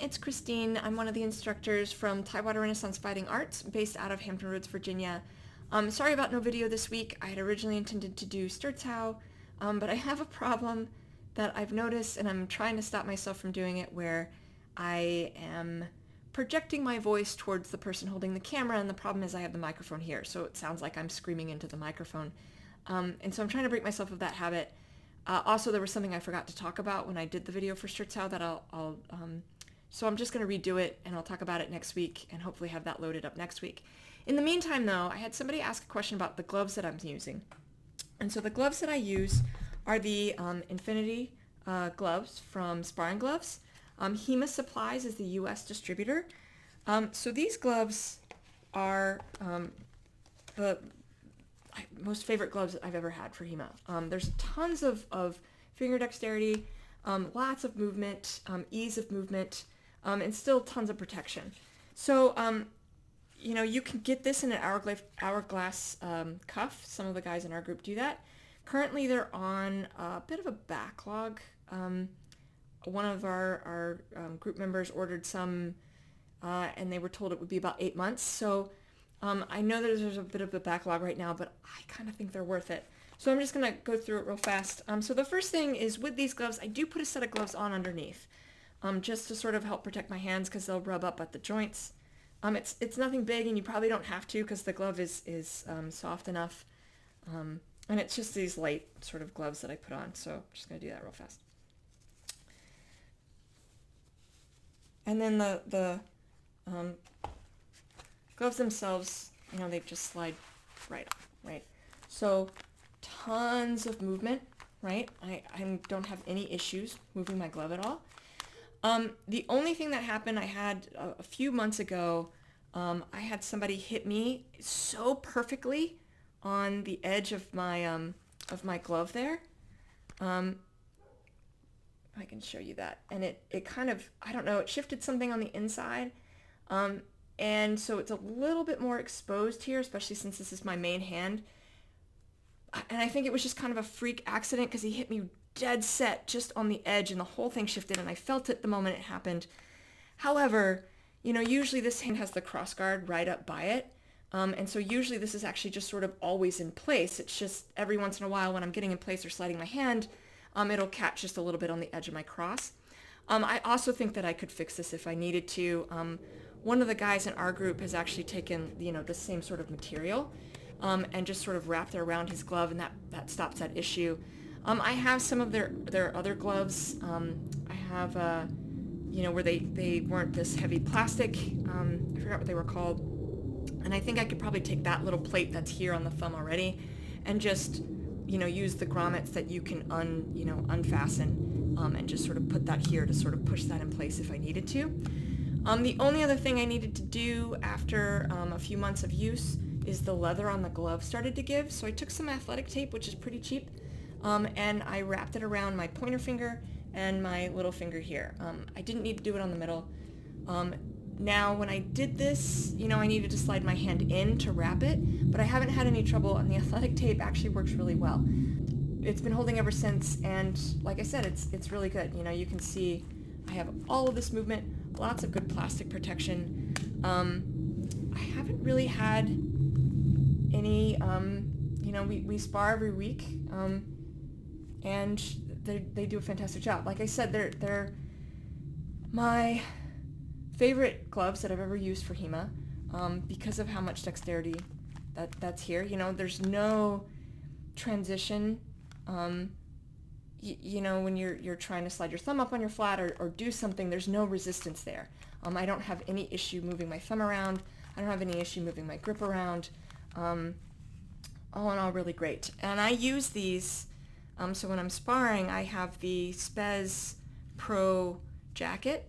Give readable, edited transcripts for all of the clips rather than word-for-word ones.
it's Christine. I'm one of the instructors from Tidewater Renaissance Fighting Arts, based out of Hampton Roads, Virginia. Sorry about no video this week. I had originally intended to do Sturzhau, but I have a problem that I've noticed, and I'm trying to stop myself from doing it, where I am projecting my voice towards the person holding the camera, and the problem is I have the microphone here, so it sounds like I'm screaming into the microphone. And so I'm trying to break myself of that habit. Also, there was something I forgot to talk about when I did the video for Sturzhau that so I'm just going to redo it, and I'll talk about it next week and hopefully have that loaded up next week. In the meantime, though, I had somebody ask a question about the gloves that I'm using. And so the gloves that I use are the Infinity gloves from Sparring Gloves. HEMA Supplies is the U.S. distributor. So these gloves are the most favorite gloves I've ever had for HEMA. There's tons of finger dexterity, lots of movement, ease of movement, and still tons of protection. So, you can get this in an hourglass cuff. Some of the guys in our group do that. Currently, they're on a bit of a backlog. One of our group members ordered some, and they were told it would be about 8 months. So I know that there's a bit of a backlog right now, but I kind of think they're worth it. So I'm just going to go through it real fast. So the first thing is, with these gloves, I do put a set of gloves on underneath, just to sort of help protect my hands, because they'll rub up at the joints. It's nothing big, and you probably don't have to, because the glove is soft enough. And it's just these light sort of gloves that I put on. So I'm just going to do that real fast. And then the gloves themselves, they just slide right on, right? So tons of movement, right? I don't have any issues moving my glove at all. The only thing that happened, I had a few months ago, I had somebody hit me so perfectly on the edge of my glove there. I can show you that. And it kind of, I don't know, it shifted something on the inside. And so it's a little bit more exposed here, especially since this is my main hand. And I think it was just kind of a freak accident, because he hit me dead set just on the edge, and the whole thing shifted, and I felt it the moment it happened. However, usually this hand has the cross guard right up by it. And so usually this is actually just sort of always in place. It's just every once in a while when I'm getting in place or sliding my hand, it'll catch just a little bit on the edge of my cross. I also think that I could fix this if I needed to. One of the guys in our group has actually taken, the same sort of material, and just sort of wrapped it around his glove, and that stops that issue. I have some of their other gloves. I have, where they weren't this heavy plastic. I forgot what they were called. And I think I could probably take that little plate that's here on the thumb already and just, use the grommets that you can unfasten, and just sort of put that here to sort of push that in place if I needed to. The only other thing I needed to do after a few months of use is the leather on the glove started to give. So I took some athletic tape, which is pretty cheap, and I wrapped it around my pointer finger and my little finger here. I didn't need to do it on the middle. Now, when I did this, I needed to slide my hand in to wrap it, but I haven't had any trouble, and the athletic tape actually works really well. It's been holding ever since, and like I said, it's really good. You can see I have all of this movement, lots of good plastic protection. I haven't really had any, we spar every week, and they do a fantastic job. Like I said, they're my favorite gloves that I've ever used for HEMA, because of how much dexterity that's here. There's no transition. When you're trying to slide your thumb up on your flat or do something, there's no resistance there. I don't have any issue moving my thumb around. I don't have any issue moving my grip around. All in all, really great. And I use these, so when I'm sparring, I have the Spez Pro jacket.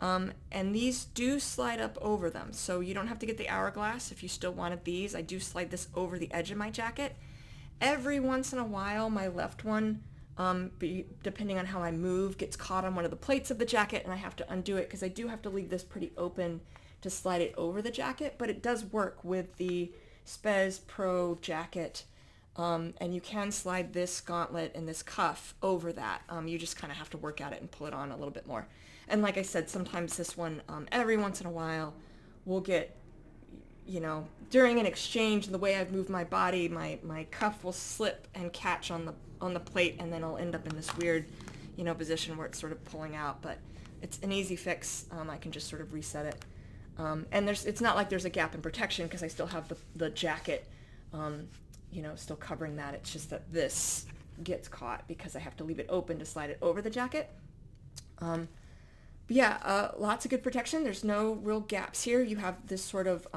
And these do slide up over them, so you don't have to get the hourglass if you still wanted these. I do slide this over the edge of my jacket. Every once in a while, my left one, depending on how I move, gets caught on one of the plates of the jacket, and I have to undo it, because I do have to leave this pretty open to slide it over the jacket, but it does work with the Spez Pro jacket. And you can slide this gauntlet and this cuff over that. You just kind of have to work at it and pull it on a little bit more. And like I said, sometimes this one, every once in a while, will get, during an exchange, the way I've moved my body, my cuff will slip and catch on the plate, and then I'll end up in this weird, position where it's sort of pulling out. But it's an easy fix. I can just sort of reset it. And it's not like there's a gap in protection because I still have the jacket, still covering that. It's just that this gets caught because I have to leave it open to slide it over the jacket. But yeah, lots of good protection. There's no real gaps here. You have this sort of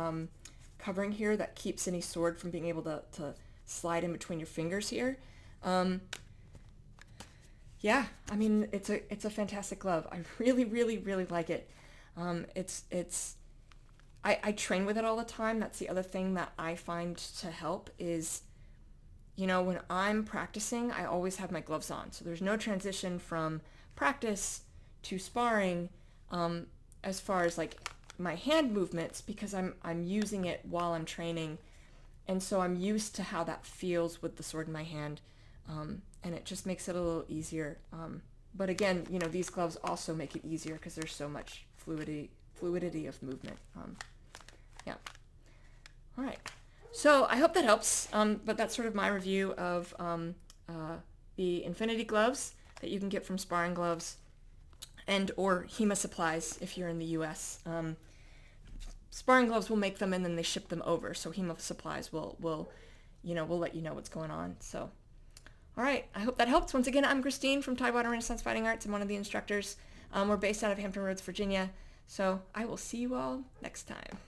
covering here that keeps any sword from being able to slide in between your fingers here. Yeah, I mean, it's a fantastic glove. I really, really, really like it. I train with it all the time. That's the other thing that I find to help is, when I'm practicing, I always have my gloves on. So there's no transition from practice to sparring as far as like my hand movements, because I'm using it while I'm training. And so I'm used to how that feels with the sword in my hand. And it just makes it a little easier. But again, these gloves also make it easier because there's so much fluidity of movement. Yeah. All right. So I hope that helps. But that's sort of my review of the Infinity gloves that you can get from Sparring Gloves and or HEMA Supplies if you're in the U.S. Sparring Gloves will make them and then they ship them over. So HEMA Supplies will let you know what's going on. So, all right. I hope that helps. Once again, I'm Christine from Tidewater Renaissance Fighting Arts. I'm one of the instructors. We're based out of Hampton Roads, Virginia. So I will see you all next time.